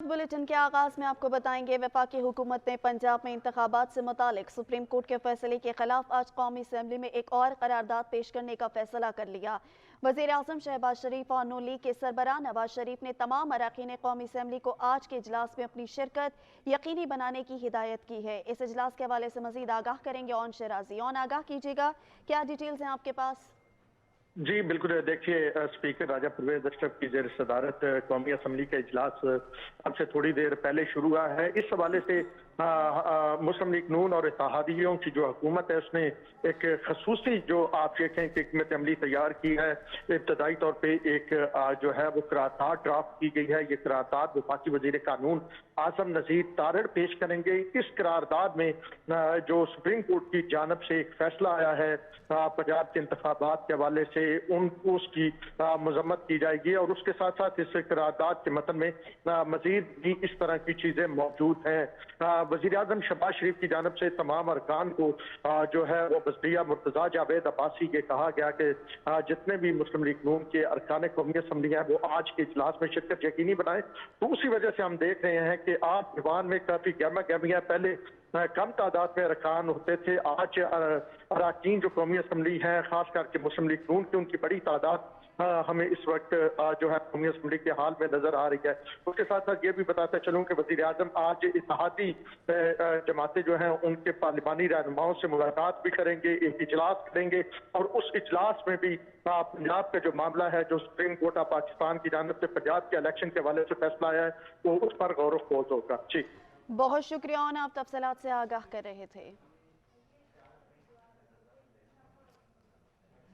Bulletin के आगाज में आपको बताएंगे वफाकी हुकूमत ने पंजाब में इंतखाबात से मुतालिक सुप्रीम कोर्ट के फैसले के खिलाफ आज कौमी असम्बली में एक और करारदाद पेश करने का फैसला कर लिया। वज़ीर आज़म शहबाज शरीफ और नून लीग के सरबराह नवाज शरीफ ने तमाम अरकान कौमी असम्बली को आज के इजलास में अपनी शिरकत यकीनी बनाने की हिदायत की है। इस इजलास के हवाले से मजीद आगाह करेंगे ऑन शराजी। ऑन आगाह कीजिएगा, क्या डिटेल्स हैं आपके पास? जी बिल्कुल, देखिए स्पीकर राजा परवेज अशरफ की जेर सदारत कौमी असम्बली का इजलास अब से थोड़ी देर पहले शुरू हुआ है। इस हवाले से मुस्लिम लीग नून और इत्तेहादियों की जो हुकूमत है उसने एक खसूसी जो आप देखें कि हिकमत अमली तैयार की है। इब्तदाई तौर पे एक जो है वो करारदाद ड्राफ्ट की गई है। ये करारदाद वफाकी वजीर कानून आजम नज़ीर तारड़ पेश करेंगे। इस करारदाद में जो सुप्रीम कोर्ट की जानब से एक फैसला आया है पंजाब के इंतखाबात के हवाले से उसकी मजम्मत की जाएगी और उसके साथ साथ इस करारदाद के मतन में मजीद भी इस तरह की चीजें मौजूद हैं। वज़ीर आज़म शहबाज शरीफ की जानब से तमाम अरकान को जो है वो बसदिया मुर्तजा जावेद अब्बासी के कहा गया कि जितने भी मुस्लिम लीग नून के अरकान कौमी असम्बली हैं वो आज के इजलास में शिरकत यकीनी बनाए। तो उसी वजह से हम देख रहे हैं कि आप दीवान में काफी गहमा गहमियाँ पहले कम तादाद में अरकान होते थे। आज अरकान जो कौमी असम्बली है खास करके मुस्लिम लीग नून की उनकी बड़ी तादाद हमें इस वक्त जो है कौमी असम्बली के हाल में नजर आ रही है। उसके साथ साथ ये भी बताता चलूं कि वजीर आजम आज इत्तेहादी जमातें जो हैं उनके पार्लिमानी रहनुमाओं से मुलाकात भी करेंगे, एक इजलास करेंगे और उस इजलास में भी पंजाब का जो मामला है, जो सुप्रीम कोर्ट ऑफ पाकिस्तान की जानब से पंजाब के इलेक्शन के हवाले से फैसला आया है, वो उस पर गौर व खोज होगा। जी बहुत शुक्रिया, आप तफसीलात से आगाह कर रहे थे।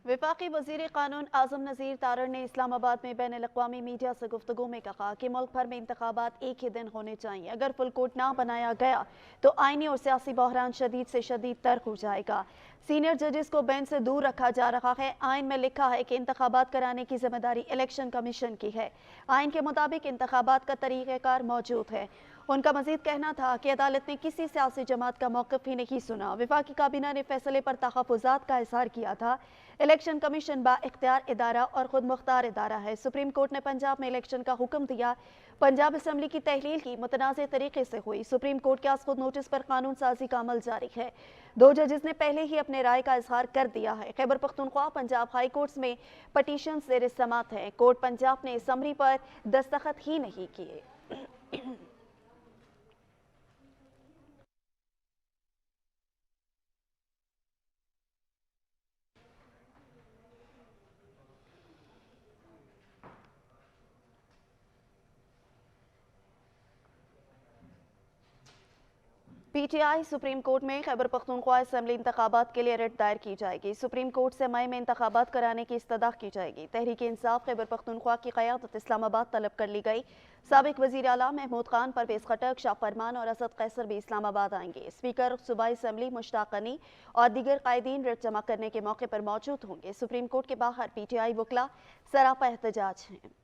वफाकी वज़ीर कानून आज़म नज़ीर तारड़ ने इस्लामाबाद में बैन अल-अक़वामी मीडिया से गुफ्तगू में कहा कि मुल्क भर में इंतखाबात एक ही दिन होने चाहिए। अगर फुल कोर्ट ना बनाया गया तो आईनी और सियासी बहरान शदीद से शदीद तर हो जाएगा। सीनियर जजेस को बेंच से दूर रखा जा रहा है। आइन में लिखा है कि इंतखाबात कराने की जिम्मेदारी इलेक्शन कमीशन की है। आइन के मुताबिक इंतखाबात का तरीक़ेकार मौजूद है। उनका मजीद कहना था कि अदालत ने किसी सियासी जमात का मौक़िफ़ ही नहीं सुना। वफाकी काबीना ने फैसले पर तहफ़्फ़ुज़ात का इज़हार किया था। इलेक्शन कमीशन बाइख्तियार इदारा और खुद मुख्तार इदारा है। सुप्रीम कोर्ट ने पंजाब में इलेक्शन का हुक्म दिया। पंजाब असम्बली की तहलील की मुतनाज़ तरीके से हुई। सुप्रीम कोर्ट के खुद नोटिस पर कानून साजी का अमल जारी है। 2 जजेस ने पहले ही अपने राय का इजहार कर दिया है। खैबर पख्तूनख्वा पंजाब हाई कोर्ट्स में पटिशन ज़ेर समात है। कोर्ट पंजाब ने समरी पर दस्तखत ही नहीं किए। पीटीआई सुप्रीम कोर्ट में खैबर पख्तूनख्वा असम्बली इंतखाबात के लिए रिट दायर की जाएगी। सुप्रीम कोर्ट से मई में इंतखाबात कराने की इस्तदा की जाएगी। तहरीक इंसाफ खैबर पख्तूनख्वा की क़यादत इस्लामाबाद तलब कर ली गई। साबिक वज़ीर आला महमूद खान, परवेज़ खटक, शाह फरमान और असद कैसर भी इस्लामाबाद आएंगे। स्पीकर सूबाई असम्बली मुश्ताक अनी और दीगर कायदीन रिट जमा करने के मौके पर मौजूद होंगे। सुप्रीम कोर्ट के बाहर पीटीआई वकला सरापा एहतजाज हैं।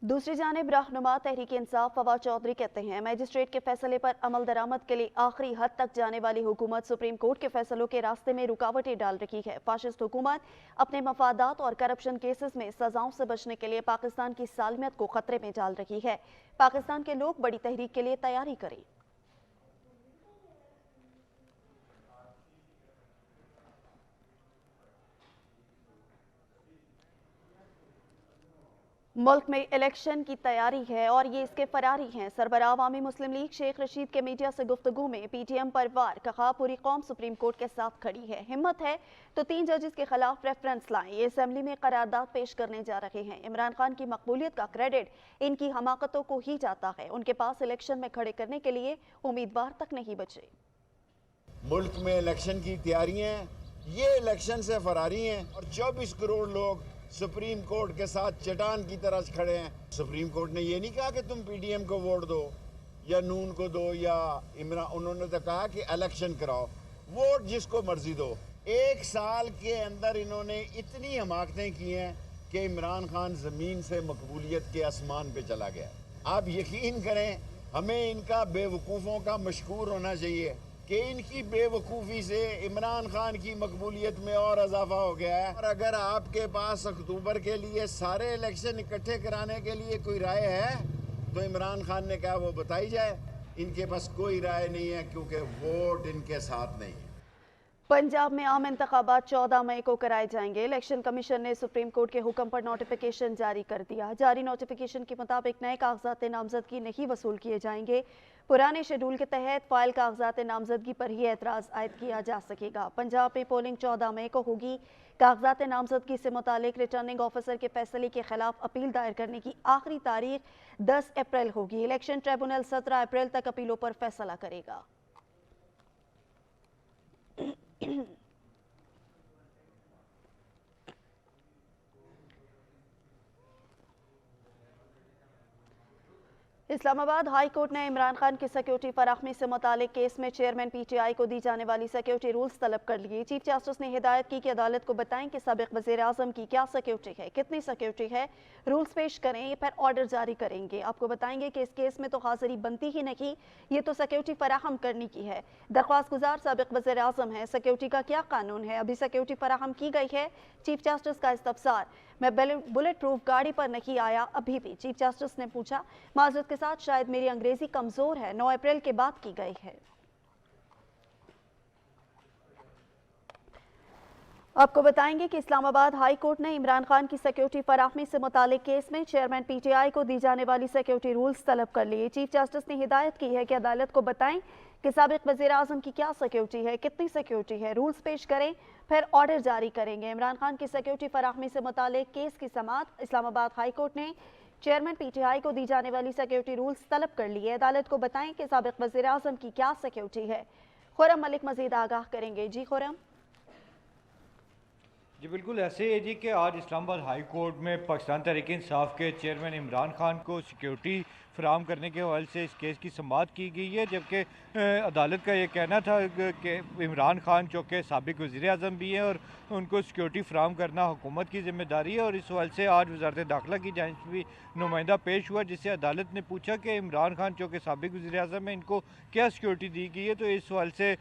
दूसरी जानिब रहनुमा तहरीक इंसाफ फवाद चौधरी कहते हैं मजिस्ट्रेट के फैसले पर अमल दरामद के लिए आखिरी हद तक जाने वाली हुकूमत सुप्रीम कोर्ट के फैसलों के रास्ते में रुकावटें डाल रही है। फाशिस्ट हुकूमत अपने मफादात और करप्शन केसेस में सजाओं से बचने के लिए पाकिस्तान की सालमियत को खतरे में डाल रही है। पाकिस्तान के लोग बड़ी तहरीक के लिए तैयारी करें। मुल्क में इलेक्शन की तैयारी है और ये इसके फरारी हैं। सरबराह अवामी मुस्लिम लीग शेख रशीद के मीडिया से गुफ्तगू में पीटीएम पर वार कहा पूरी कौम सुप्रीम कोर्ट के साथ खड़ी है। हिम्मत है तो 3 जजेस के खिलाफ रेफरेंस लाएं। ये असेंबली में करारदाद पेश करने जा रहे हैं। इमरान खान की मकबूलियत का क्रेडिट इनकी हमाकतों को ही जाता है। उनके पास इलेक्शन में खड़े करने के लिए उम्मीदवार तक नहीं बचे। मुल्क में इलेक्शन की तैयारियां, ये इलेक्शन से फरारी हैं और 24 करोड़ लोग सुप्रीम कोर्ट के साथ चट्टान की तरह खड़े हैं। सुप्रीम कोर्ट ने ये नहीं कहा कि तुम पीडीएम को वोट दो या नून को दो या इमरान, उन्होंने तो कहा कि इलेक्शन कराओ, वोट जिसको मर्जी दो। 1 साल के अंदर इन्होंने इतनी हमाकतें की हैं कि इमरान खान ज़मीन से मकबूलियत के आसमान पे चला गया। आप यकीन करें, हमें इनका बेवकूफ़ों का मशकूर होना चाहिए کہ ان کی بے وقوفی سے عمران خان کی مقبولیت میں اور اضافہ ہو گیا ہے. اور اگر آپ کے پاس اکتوبر کے لیے سارے الیکشن اکٹھے کرانے کے لیے کوئی رائے ہے تو عمران خان نے کہا وہ بتائی جائے. ان کے پاس کوئی رائے نہیں ہے کیونکہ ووٹ ان کے ساتھ نہیں ہے. پنجاب میں عام انتخابات 14 مئی کو کرائے جائیں گے. الیکشن کمیشن نے سپریم کورٹ کے حکم پر نوٹیفیکیشن جاری کر دیا. جاری نوٹیفیکیشن کے مطابق نئے کاغذات نامزدگی نہیں وصول کیے جائیں گے. پرانے شیڈول کے تحت فائل کاغذات نامزدگی پر ہی اعتراض عائد کیا جا سکے گا. پنجاب میں پولنگ 14 مئی کو ہوگی. کاغذات نامزدگی سے متعلق ریٹرننگ آفیسر کے فیصلے کے خلاف اپیل دائر کرنے کی آخری تاریخ 10 اپریل ہوگی. الیکشن ٹریبونل 17 اپریل تک اپیلوں پر فیصلہ کرے گا. اسلام آباد ہائی کورٹ نے عمران خان کی سیکیورٹی فراہمی سے متعلق کیس میں چیئرمین پی ٹی آئی کو دی جانے والی سیکیورٹی رولز طلب کر لیے. چیف جسٹس نے ہدایت کی کہ عدالت کو بتائیں کہ سابق وزیر اعظم کی کیا سیکیورٹی ہے, کتنی سیکیورٹی ہے, رولز پیش کریں, یہ پھر آرڈر جاری کریں گے. آپ کو بتائیں گے کہ اس کیس میں تو حاضری بنتی ہی نہیں, یہ تو سیکیورٹی فراہم کرنے کی ہے. درخواست گزار سابق وزیر اعظم ہے, سیکیورٹی کا کیا قانون ہے, ابھی سیکیورٹی فراہم کی گئی ہے. چیف جسٹس کا استفسار, میں بلٹ پروف گاڑی پر نہیں آیا ابھی بھی. چیف جسٹس نے پوچھا, معذرت کے ساتھ شاید میری انگریزی کمزور ہے, 9 اپریل کے بعد کی گئی ہے. آپ کو بتائیں گے کہ اسلام آباد ہائی کورٹ نے عمران خان کی سیکیورٹی فراہمی سے متعلق کیس میں چیئرمین پی ٹی آئی کو دی جانے والی سیکیورٹی رولز طلب کر لیے. چیف جسٹس نے ہدایت کی ہے کہ عدالت کو بتائیں کہ سابق وزیر اعظم کی کیا سیکیورٹی ہے, کتنی سیکیورٹی ہے, رولز پیش کریں, پھر آرڈر جاری کریں گے. عمران خان کی سیکیورٹی فراہمی سے متعلق کیس کی سماعت اسلام آباد ہائی کورٹ نے چیئرمین پی ٹی آئی کو دی جانے والی سیکیورٹی رولز طلب کر لیے. عدالت کو بتائیں کہ سابق وزیر اعظم کی کیا سیکیورٹی ہے. خرم ملک مزید آگاہ کریں گے. جی خرم. جی بالکل ایسے ہے جی کہ آج اسلام آباد ہائی کورٹ میں پاکستان تحریک انصاف کے چیئرمین عمران خان کو سیکیورٹی فراہم کرنے کے حوالے سے اس کیس کی سماعت کی گئی ہے, جبکہ عدالت کا یہ کہنا تھا کہ عمران خان چونکہ سابق وزیر اعظم بھی ہیں اور ان کو سیکیورٹی فراہم کرنا حکومت کی ذمہ داری ہے. اور اس حوالے سے آج وزارت داخلہ کی جانچ بھی نمائندہ پیش ہوا, جس سے عدالت نے پوچھا کہ عمران خان چونکہ سابق وزیر اعظم ہیں ان کو کیا سیکیورٹی دی گئی ہے. تو اس حوالے سے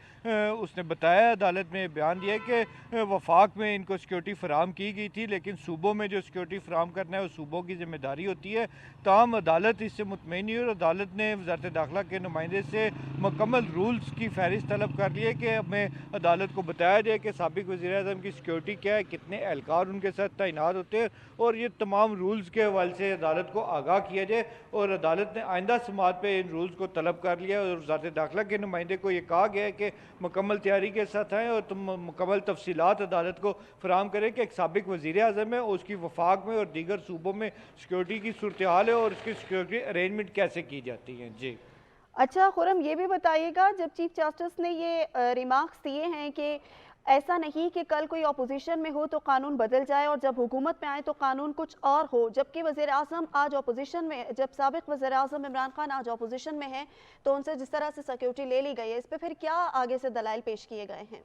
اس نے بتایا, عدالت میں بیان دیا کہ وفاق میں ان کو سیکیورٹی فراہم کی گئی تھی, لیکن صوبوں میں جو سیکیورٹی فراہم کرنا ہے وہ صوبوں کی ذمہ داری ہوتی ہے. تاہم عدالت اس سے مطمئن نہیں, اور عدالت نے وزارت داخلہ کے نمائندے سے مکمل رولز کی فہرست طلب کر لی ہے کہ ہمیں عدالت کو بتایا جائے کہ سابق وزیر اعظم کی سیکیورٹی کیا ہے, کتنے اہلکار ان کے ساتھ تعینات ہوتے ہیں, اور یہ تمام رولز کے حوالے سے عدالت کو آگاہ کیا جائے. اور عدالت نے آئندہ سماعت پہ ان رولز کو طلب کر لیا, اور وزارت داخلہ کے نمائندے کو یہ کہا گیا ہے کہ مکمل تیاری کے ساتھ آئیں اور تم مکمل تفصیلات عدالت کو فراہم کریں کہ ایک سابق وزیر اعظم ہے, اس کی وفاق میں اور دیگر صوبوں میں سیکیورٹی کی صورتحال ہے اور اس کی سیکیورٹی ارینجمنٹ کیسے کی جاتی ہیں. جی اچھا خرم, یہ بھی بتائیے گا, جب چیف جسٹس نے یہ ریمارکس دیے ہیں کہ ایسا نہیں کہ کل کوئی اپوزیشن میں ہو تو قانون بدل جائے اور جب حکومت میں آئے تو قانون کچھ اور ہو, جبکہ وزیر اعظم آج اپوزیشن میں, جب سابق وزیر اعظم عمران خان آج اپوزیشن میں ہیں تو ان سے جس طرح سے سیکیورٹی لے لی گئی ہے, اس پہ پھر کیا آگے سے دلائل پیش کیے گئے ہیں؟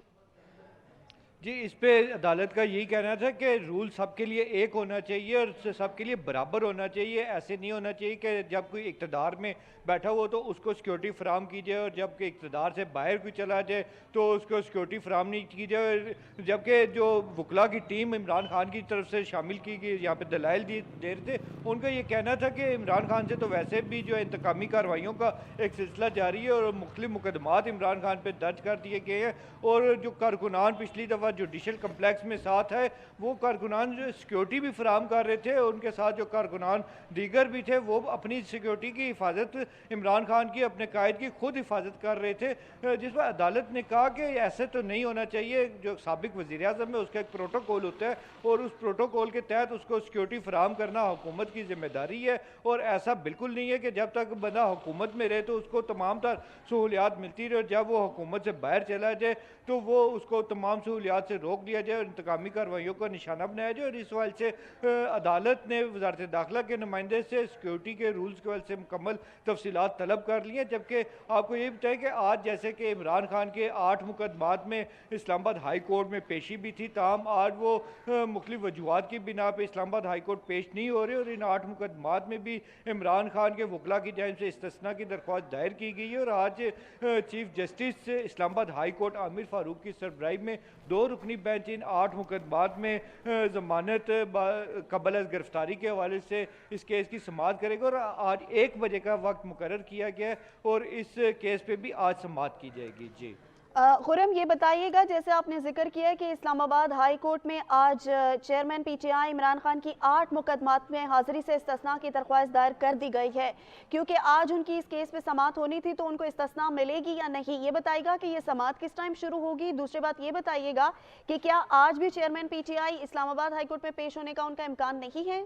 جی اس پہ عدالت کا یہی کہنا تھا کہ رول سب کے لیے ایک ہونا چاہیے اور سب کے لیے برابر ہونا چاہیے. ایسے نہیں ہونا چاہیے کہ جب کوئی اقتدار میں بیٹھا ہو تو اس کو سیکیورٹی فراہم کی جائے اور جب کہ اقتدار سے باہر کوئی چلا جائے تو اس کو سیکیورٹی فراہم نہیں کی جائے. جبکہ جو وکلا کی ٹیم عمران خان کی طرف سے شامل کی گئی, یہاں پہ دلائل دے رہے تھے, ان کا یہ کہنا تھا کہ عمران خان سے تو ویسے بھی جو انتقامی کارروائیوں کا ایک سلسلہ جاری ہے اور مختلف مقدمات عمران خان پہ درج کر دیے گئے ہیں, اور جو کارکنان پچھلی دفعہ جوڈیشل کمپلیکس میں ساتھ ہے وہ کارکنان جو سیکیورٹی بھی فراہم کر رہے تھے, ان کے ساتھ جو کارکنان دیگر بھی تھے وہ اپنی سیکیورٹی کی حفاظت عمران خان کی, اپنے قائد کی خود حفاظت کر رہے تھے, جس پر عدالت نے کہا کہ ایسے تو نہیں ہونا چاہیے. جو سابق وزیر اعظم ہے اس کا ایک پروٹوکول ہوتا ہے اور اس پروٹوکول کے تحت اس کو سیکیورٹی فراہم کرنا حکومت کی ذمہ داری ہے, اور ایسا بالکل نہیں ہے کہ جب تک بندہ حکومت میں رہے تو اس کو تمام تر سہولیات ملتی رہے, اور جب وہ حکومت سے باہر چلا جائے تو وہ اس کو تمام سہولیات سے روک دیا جائے اور انتقامی کارروائیوں کو نشانہ بنایا جائے. اور اس حوالے سے عدالت نے وزارت داخلہ کے نمائندے سے سیکیورٹی کے رولز کے حوالے سے مکمل تفصیلات طلب کر لی ہیں. جبکہ آپ کو یہ بتائیں کہ آج جیسے کہ عمران خان کے 8 مقدمات میں اسلام آباد ہائی کورٹ میں پیشی بھی تھی، تاہم آج وہ مختلف وجوہات کی بنا پہ اسلام آباد ہائی کورٹ پیش نہیں ہو رہے، اور ان 8 مقدمات میں بھی عمران خان کے وکلاء کی جانب سے استثناء کی درخواست دائر کی گئی ہے. اور آج چیف جسٹس اسلام آباد ہائی کورٹ عامر فاروق کی سربراہی میں 2 رکنی بینچ ان 8 مقدمات میں ضمانت قبل از گرفتاری کے حوالے سے اس کیس کی سماعت کرے گا. اور آج 1 بجے کا وقت مقرر کیا گیا ہے اور اس کیس پہ بھی آج سماعت کی جائے گی. جی خرم، یہ بتائیے گا جیسے آپ نے ذکر کیا ہے کہ اسلام آباد ہائی کورٹ میں آج chairman P T I Imran Khan کی 8 مقدمات میں حاضری سے استثناء کی درخواست دائر کر دی گئی ہے، کیونکہ آج ان کی اس کیس پہ سماعت ہونی تھی تو ان کو استثناء ملے گی یا نہیں، یہ بتائیے گا کہ یہ سماعت کس ٹائم شروع ہوگی. دوسری بات یہ بتائیے گا کہ کیا آج بھی چیئرمین پی ٹی آئی اسلام آباد ہائی کورٹ میں پیش ہونے کا ان کا امکان نہیں ہے؟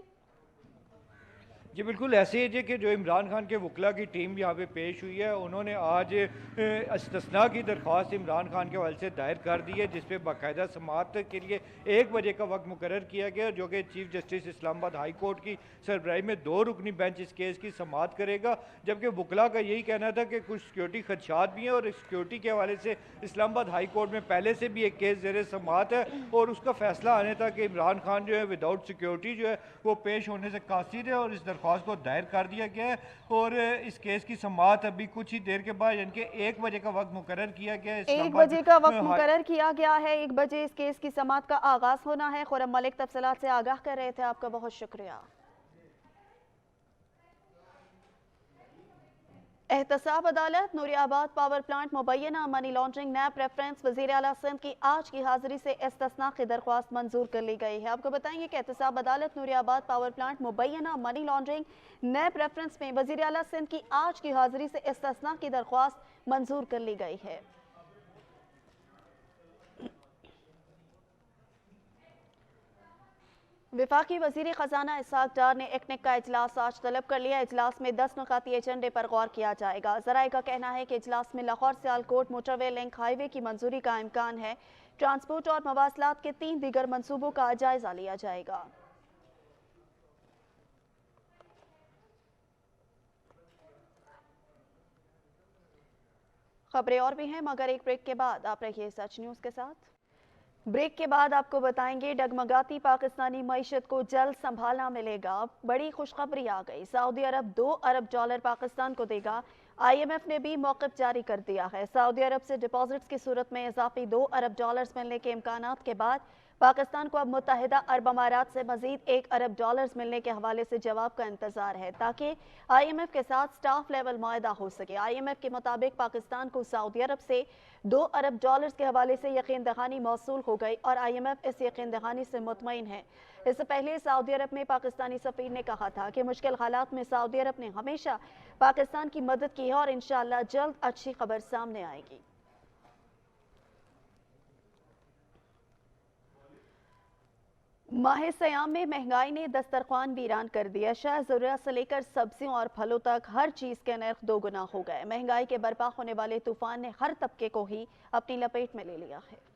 جی بالکل ایسے ہی کہ جو عمران خان کے وکلاء کی ٹیم یہاں پہ پیش ہوئی ہے، انہوں نے آج استثناء کی درخواست عمران خان کے حوالے سے دائر کر دی ہے، جس پہ باقاعدہ سماعت کے لیے 1 بجے کا وقت مقرر کیا گیا، جو کہ چیف جسٹس اسلام آباد ہائی کورٹ کی سربراہی میں 2 رکنی بینچ اس کیس کی سماعت کرے گا. جبکہ وکلاء کا یہی کہنا تھا کہ کچھ سیکیورٹی خدشات بھی ہیں، اور سیکیورٹی کے حوالے سے اسلام آباد ہائی کورٹ میں پہلے سے بھی ایک کیس زیر سماعت ہے، اور اس کا فیصلہ آنے تک کہ عمران خان جو ہے وداؤٹ سیکیورٹی جو ہے وہ پیش ہونے سے قاصر ہے، اور اس درخواست کو دائر کر دیا گیا ہے. اور اس کیس کی سماعت ابھی کچھ ہی دیر کے بعد یعنی کہ 1 بجے کا وقت مقرر کیا گیا ہے. 1 بجے کا وقت مقرر کیا گیا ہے، 1 بجے اس کیس کی سماعت کا آغاز ہونا ہے. خرم ملک تفصیلات سے آگاہ کر رہے تھے، آپ کا بہت شکریہ. احتساب عدالت نوری آباد پاور پلانٹ مبینہ منی لانڈرنگ نیب ریفرنس وزیر اعلیٰ سندھ کی آج کی حاضری سے استثناء کی درخواست منظور کر لی گئی ہے. آپ کو بتائیں گے کہ احتساب عدالت نوری آباد پاور پلانٹ مبینہ منی لانڈرنگ نیب ریفرنس میں وزیر اعلیٰ سندھ کی آج کی حاضری سے استثناء کی درخواست منظور کر لی گئی ہے. وفاقی وزیر خزانہ اسحاق ڈار نے ایکنک کا اجلاس آج طلب کر لیا. اجلاس میں 10 نکاتی ایجنڈے پر غور کیا جائے گا. ذرائع کا کہنا ہے کہ اجلاس میں لاہور سیالکوٹ موٹر وے لنک ہائی وے کی منظوری کا امکان ہے. ٹرانسپورٹ اور مواصلات کے 3 دیگر منصوبوں کا جائزہ لیا جائے گا. خبریں اور بھی ہیں مگر ایک بریک کے بعد. آپ رہیے سچ نیوز کے ساتھ. بریک کے بعد آپ کو بتائیں گے ڈگمگاتی پاکستانی معیشت کو جلد سنبھالنا ملے گا. بڑی خوشخبری آ گئی، سعودی عرب $2 ارب پاکستان کو دے گا. آئی ایم ایف نے بھی موقف جاری کر دیا ہے. سعودی عرب سے ڈپازٹس کی صورت میں اضافی $2 ارب ملنے کے امکانات کے بعد پاکستان کو اب متحدہ عرب امارات سے مزید $1 ارب ملنے کے حوالے سے جواب کا انتظار ہے تاکہ آئی ایم ایف کے ساتھ سٹاف لیول معاہدہ ہو سکے. آئی ایم ایف کے مطابق پاکستان کو سعودی عرب سے $2 ارب کے حوالے سے یقین دہانی موصول ہو گئی اور آئی ایم ایف اس یقین دہانی سے مطمئن ہے. اس سے پہلے سعودی عرب میں پاکستانی سفیر نے کہا تھا کہ مشکل حالات میں سعودی عرب نے ہمیشہ پاکستان کی مدد کی ہے اور انشاءاللہ جلد اچھی خبر سامنے آئے گی. ماہ سیام میں مہنگائی نے دسترخوان ویران کر دیا. اشیاء ضرورت سے لے کر سبزیوں اور پھلوں تک ہر چیز کے نرخ 2 گنا ہو گئے. مہنگائی کے برپا ہونے والے طوفان نے ہر طبقے کو ہی اپنی لپیٹ میں لے لیا ہے.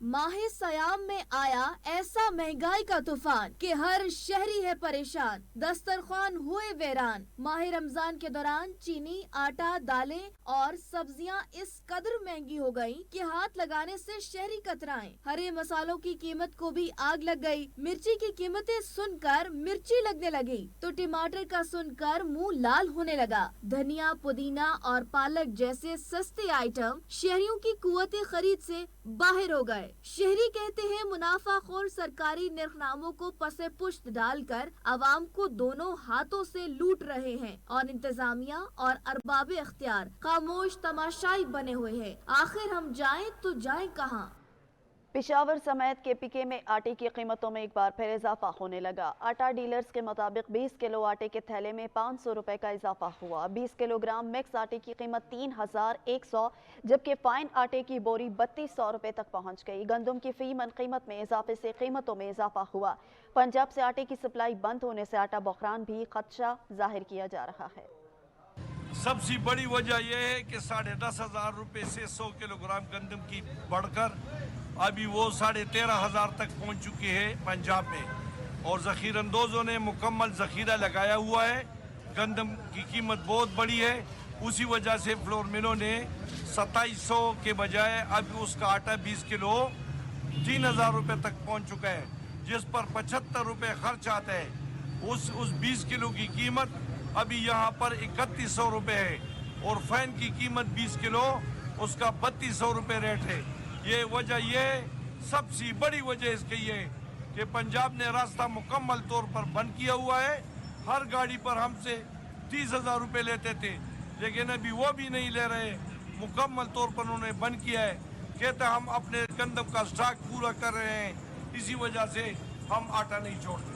ماہ سیام میں آیا ایسا مہنگائی کا طوفان کہ ہر شہری ہے پریشان، دسترخوان ہوئے ویران. ماہ رمضان کے دوران چینی، آٹا، دالیں اور سبزیاں اس قدر مہنگی ہو گئیں کہ ہاتھ لگانے سے شہری کترائیں. ہرے مسالوں کی قیمت کو بھی آگ لگ گئی. مرچی کی قیمتیں سن کر مرچی لگنے لگی تو ٹماٹر کا سن کر منہ لال ہونے لگا. دھنیا، پودینہ اور پالک جیسے سستے آئٹم شہریوں کی قوت خرید سے باہر ہو گئے. شہری کہتے ہیں منافع خور سرکاری نرخناموں کو پس پشت ڈال کر عوام کو دونوں ہاتھوں سے لوٹ رہے ہیں اور انتظامیہ اور ارباب اختیار خاموش تماشائی بنے ہوئے ہیں. آخر ہم جائیں تو جائیں کہاں؟ پشاور سمیت کے پی کے میں آٹے کی قیمتوں میں ایک بار پھر اضافہ ہونے لگا. آٹا ڈیلرز کے مطابق 20 کلو آٹے کے تھیلے میں 500 روپے کا اضافہ ہوا. 20 کلو گرام مکس آٹے کی قیمت 3100 جبکہ فائن آٹے کی بوری 3200 روپے تک پہنچ گئی. گندم کی فی من قیمت میں اضافے سے قیمتوں میں اضافہ ہوا. پنجاب سے آٹے کی سپلائی بند ہونے سے آٹا بحران بھی خدشہ ظاہر کیا جا رہا ہے. सबसे बड़ी वजह यह है कि 10,500 रुपये से 100 किलोग्राम गंदम की बढ़कर अभी वो 13,500 तक पहुंच चुकी है पंजाब में। और ज़ख़ीरंदोज़ों ने मुकम्मल ज़ख़ीरा लगाया हुआ है। गंदम की कीमत बहुत बड़ी है, उसी वजह से फ्लोर मिलों ने 2700 के बजाय अब उसका आटा 20 किलो 3,000 रुपये तक पहुंच चुका है, जिस पर 75 रुपये खर्च आता है। उस 20 किलो की कीमत अभी यहाँ पर 3100 रुपये है और फैन की कीमत 20 किलो उसका 3200 रुपये रेट है। ये वजह ये सबसे बड़ी वजह इसकी ये कि पंजाब ने रास्ता मुकम्मल तौर पर बंद किया हुआ है। हर गाड़ी पर हमसे 30,000 रुपये लेते थे, लेकिन अभी वो भी नहीं ले रहे, मुकम्मल तौर पर उन्होंने बंद किया है। कहते हम अपने गंदम का स्टॉक पूरा कर रहे हैं, इसी वजह से हम आटा नहीं छोड़ते।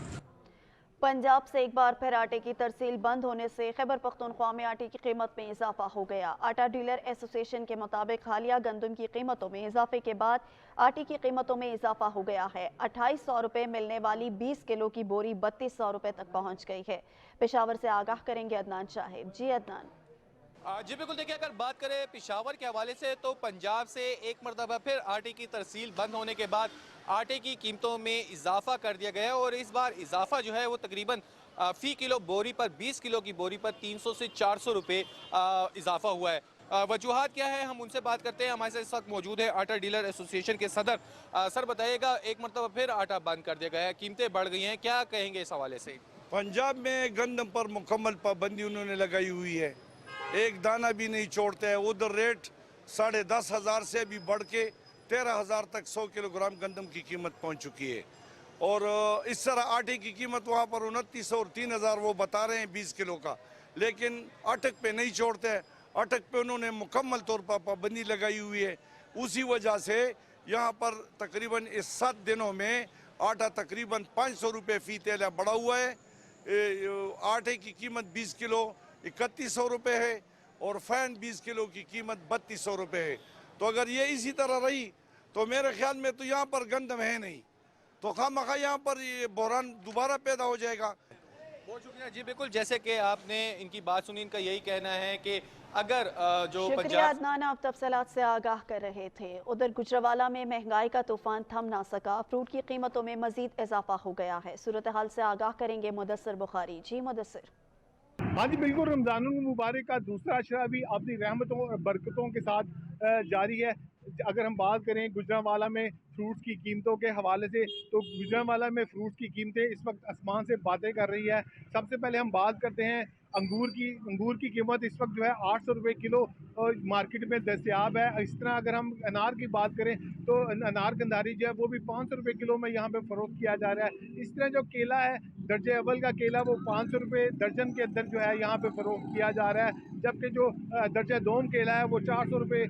पंजाब से एक बार फिर आटे की तरसील बंद होने से खैबर पख्तूनख्वा में आटे की कीमत में इजाफा हो गया। आटा डीलर एसोसिएशन के मुताबिक हालिया गंदम की कीमतों में इजाफे के बाद आटे की कीमतों में इजाफा हो गया है। 2800 रुपये मिलने वाली 20 किलो की बोरी 3200 रुपये तक पहुंच गई है। पेशावर से आगाह करेंगे अदनान शाहिद। जी अदनान। जी बिल्कुल, देखिए अगर बात करें पेशावर के हवाले से तो पंजाब से एक मरतबा फिर आटे की तरसील बंद होने के बाद आटे की कीमतों में इजाफा कर दिया गया है और इस बार इजाफा जो है वो तकरीबन फ़ी किलो बोरी पर 20 किलो की बोरी पर 300 से 400 रुपये इजाफा हुआ है। वजूहात क्या है, हम उनसे बात करते हैं। हमारे साथ इस वक्त मौजूद है आटा डीलर एसोसिएशन के सदर। सर बताइएगा, एक मरतबा फिर आटा बंद कर दिया गया है, कीमतें बढ़ गई हैं, क्या कहेंगे इस हवाले से? पंजाब में गंदम पर मुकम्मल पाबंदी उन्होंने लगाई हुई है, एक दाना भी नहीं छोड़ते हैं। उधर रेट 10,500 से भी बढ़ के 13,000 तक 100 किलोग्राम गंदम की कीमत पहुंच चुकी है। और इस तरह आटे की कीमत वहां पर 2,900 और 3,000 वो बता रहे हैं 20 किलो का, लेकिन अटक पे नहीं छोड़ते हैं। अटक पे उन्होंने मुकम्मल तौर पर पाबंदी लगाई हुई है। उसी वजह से यहाँ पर तकरीबन इस 7 दिनों में आटा तकरीबन 500 रुपये फ़ी तेला बढ़ा हुआ है। आटे की कीमत 20 किलो 3100 रुपये है और फैन 20 किलो की कीमत 3200 रुपये है। तो अगर ये इसी तरह रही तो मेरे ख्याल में तो यहाँ पर गंदम है नहीं, तो खामखा यहाँ पर ये बहरान दोबारा पैदा हो जाएगा। बहुत शुक्रिया। जी बिल्कुल, जैसे कि आपने इनकी बात सुनी, इनका यही कहना है कि अगर जो शुक्रिया अदनान, आप तफसीलात से आगाह कर रहे थे। उधर गुजरावाला में महंगाई का तूफान थम ना सका, फ्रूट की कीमतों में मजीद इजाफा हो गया है। सूरत हाल से आगाह करेंगे मुदस्सिर बुखारी। जी मुदस्सिर। हाँ जी बिल्कुल, रमज़ानुल मुबारक का दूसरा अशरा भी अपनी रहमतों और बरकतों के साथ जारी है। अगर हम बात करें गुजरांवाला में फ्रूट्स की कीमतों के हवाले से, तो गुजरांवाला में फ्रूट्स की कीमतें इस वक्त आसमान से बातें कर रही है। सबसे पहले हम बात करते हैं अंगूर की कीमत इस वक्त जो है 800 रुपये किलो मार्केट में दस्तयाब है। इस तरह अगर हम अनार की बात करें तो अनार गंधारी जो है वो भी 500 रुपये किलो में यहाँ पे फ़रोख्त किया जा रहा है। इस तरह जो केला है, दर्जे अव्वल का केला वो 500 रुपये दर्जन के अंदर जो है यहाँ पे फ़रोख्त किया जा रहा है, जबकि जो दर्जा दोम केला है वो 400 रुपये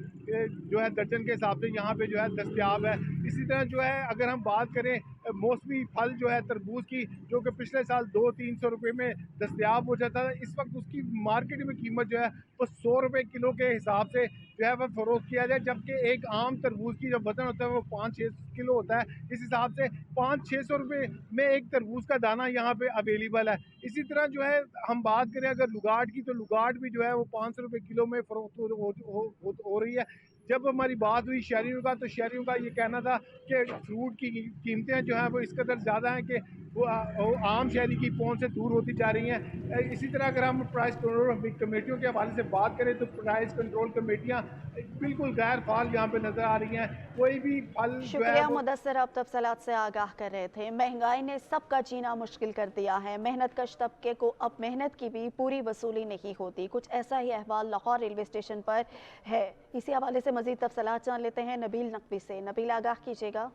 जो है दर्जन के हिसाब से यहाँ पे जो है दस्तयाब है। इसी तरह जो है अगर हम बात करें मौसमी फल जो है तरबूज की, जो कि पिछले साल 200-300 रुपये में दस्तयाब हो जाता है, इस वक्त उसकी मार्केट में कीमत जो है वो 100 रुपये किलो के हिसाब से जो है वह फ़रोख्त किया जाए, जबकि एक आम तरबूज की जो वज़न होता है वो 5-6 किलो होता है। इस हिसाब से 500-600 रुपये में एक तरबूज का दाना यहाँ पे अवेलेबल है। इसी तरह जो है हम बात करें अगर लुगाट की, तो लुगाट भी जो है वो 500 रुपये किलो में फ़रोख्त हो रही है। जब हमारी बात हुई शहरियों का, तो शहरियों का ये कहना था कि फ्रूट की कीमतें जो हैं वो इस कदर ज़्यादा हैं कि वो आम शहरी की पहुंच से दूर होती जा रही हैं। इसी तरह अगर हम प्राइस कंट्रोल कमेटियों के हवाले से बात करें तो प्राइस कंट्रोल कमेटियां बिल्कुल गैर फाल यहाँ पे नज़र आ रही हैं। कोई भी फल जो है शुक्रिया मुदस्सिर, आप तफसीलात से आगाह कर रहे थे। महंगाई ने सबका जीना मुश्किल कर दिया है। मेहनत कश तबके को अब मेहनत की भी पूरी वसूली नहीं होती। कुछ ऐसा ही अहवाल लाहौर रेलवे स्टेशन पर है। इसी हवाले से मजीद तफसीलात जान लेते हैं नबील नकवी से। नबील, आगाह कीजिएगा।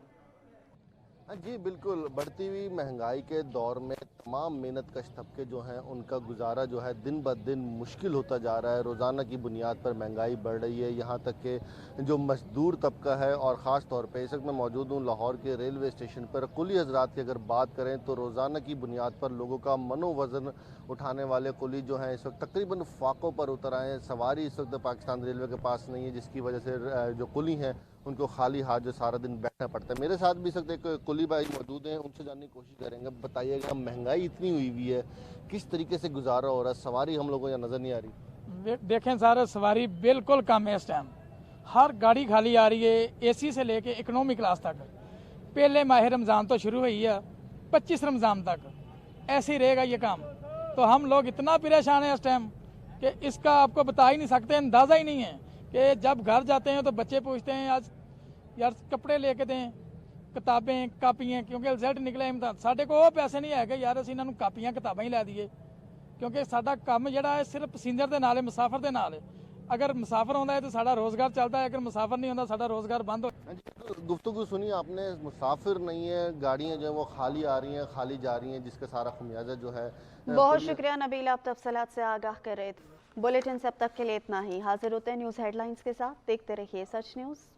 जी बिल्कुल, बढ़ती हुई महंगाई के दौर में तमाम मेहनत कश तबके जो हैं उनका गुजारा जो है दिन ब दिन मुश्किल होता जा रहा है। रोज़ाना की बुनियाद पर महंगाई बढ़ रही है। यहाँ तक कि जो मजदूर तबका है, और ख़ास तौर पे इस वक्त मैं मौजूद हूँ लाहौर के रेलवे स्टेशन पर, कुली हजरात की अगर बात करें तो रोज़ाना की बुनियाद पर लोगों का मनोवज़न उठाने वाले कुली जो हैं इस वक्त तकरीबन फाकों पर उतर आए हैं। सवारी इस वक्त पाकिस्तान रेलवे के पास नहीं है, जिसकी वजह से जो कुली हैं उनको खाली हाथ जो सारा दिन बैठना पड़ता है। मेरे साथ भी इस वक्त एक कुली भाई मौजूद हैं, उनसे जानने की कोशिश करेंगे। बताइएगा, महंगाई इतनी हुई है, किस तरीके से गुजारा हो रहा है? सवारी हम लोगों को यहाँ नज़र नहीं आ रही। देखें सर, सवारी बिल्कुल कम है इस टाइम। हर गाड़ी खाली आ रही है, एसी से लेके इकोनॉमी क्लास तक। पहले माह रमज़ान तो शुरू हुई है, 25 रमज़ान तक ऐसे ही रहेगा ये काम। तो हम लोग इतना परेशान हैं इस टाइम कि इसका आपको बता ही नहीं सकते, अंदाज़ा ही नहीं है कि जब घर जाते हैं तो बच्चे पूछते हैं आज यार कपड़े लेके दें, किताबें कापियाँ, क्योंकि रिजल्ट निकले इम्तिहान। साढ़े को वो पैसे नहीं है कि यार ਅਸੀਂ ਇਹਨਾਂ ਨੂੰ ਕਾਪੀਆਂ ਕਿਤਾਬਾਂ ਹੀ ਲੈ ਦਈਏ, ਕਿਉਂਕਿ ਸਾਡਾ ਕੰਮ ਜਿਹੜਾ ਹੈ ਸਿਰਫ ਪੈਸੇਂਜਰ ਦੇ ਨਾਲ ਹੈ, ਮੁਸਾਫਰ ਦੇ ਨਾਲ ਹੈ। अगर मुसाफिर होता है तो साड़ा रोजगार चलता है, अगर मुसाफिर नहीं होता साड़ा रोजगार बंद हो। गुफ्तगू सुनी आपने, मुसाफिर नहीं है, गाड़ियाँ जो है वो खाली आ रही हैं, खाली जा रही हैं, जिसका सारा खमियाजा जो है। बहुत शुक्रिया नबील, आप तफसीलात से आगाह कर रहे थे। बुलेटिन से अब तक के लिए इतना ही। हाजिर होते हैं न्यूज़ हेडलाइंस के साथ, देखते रहिए सच न्यूज़।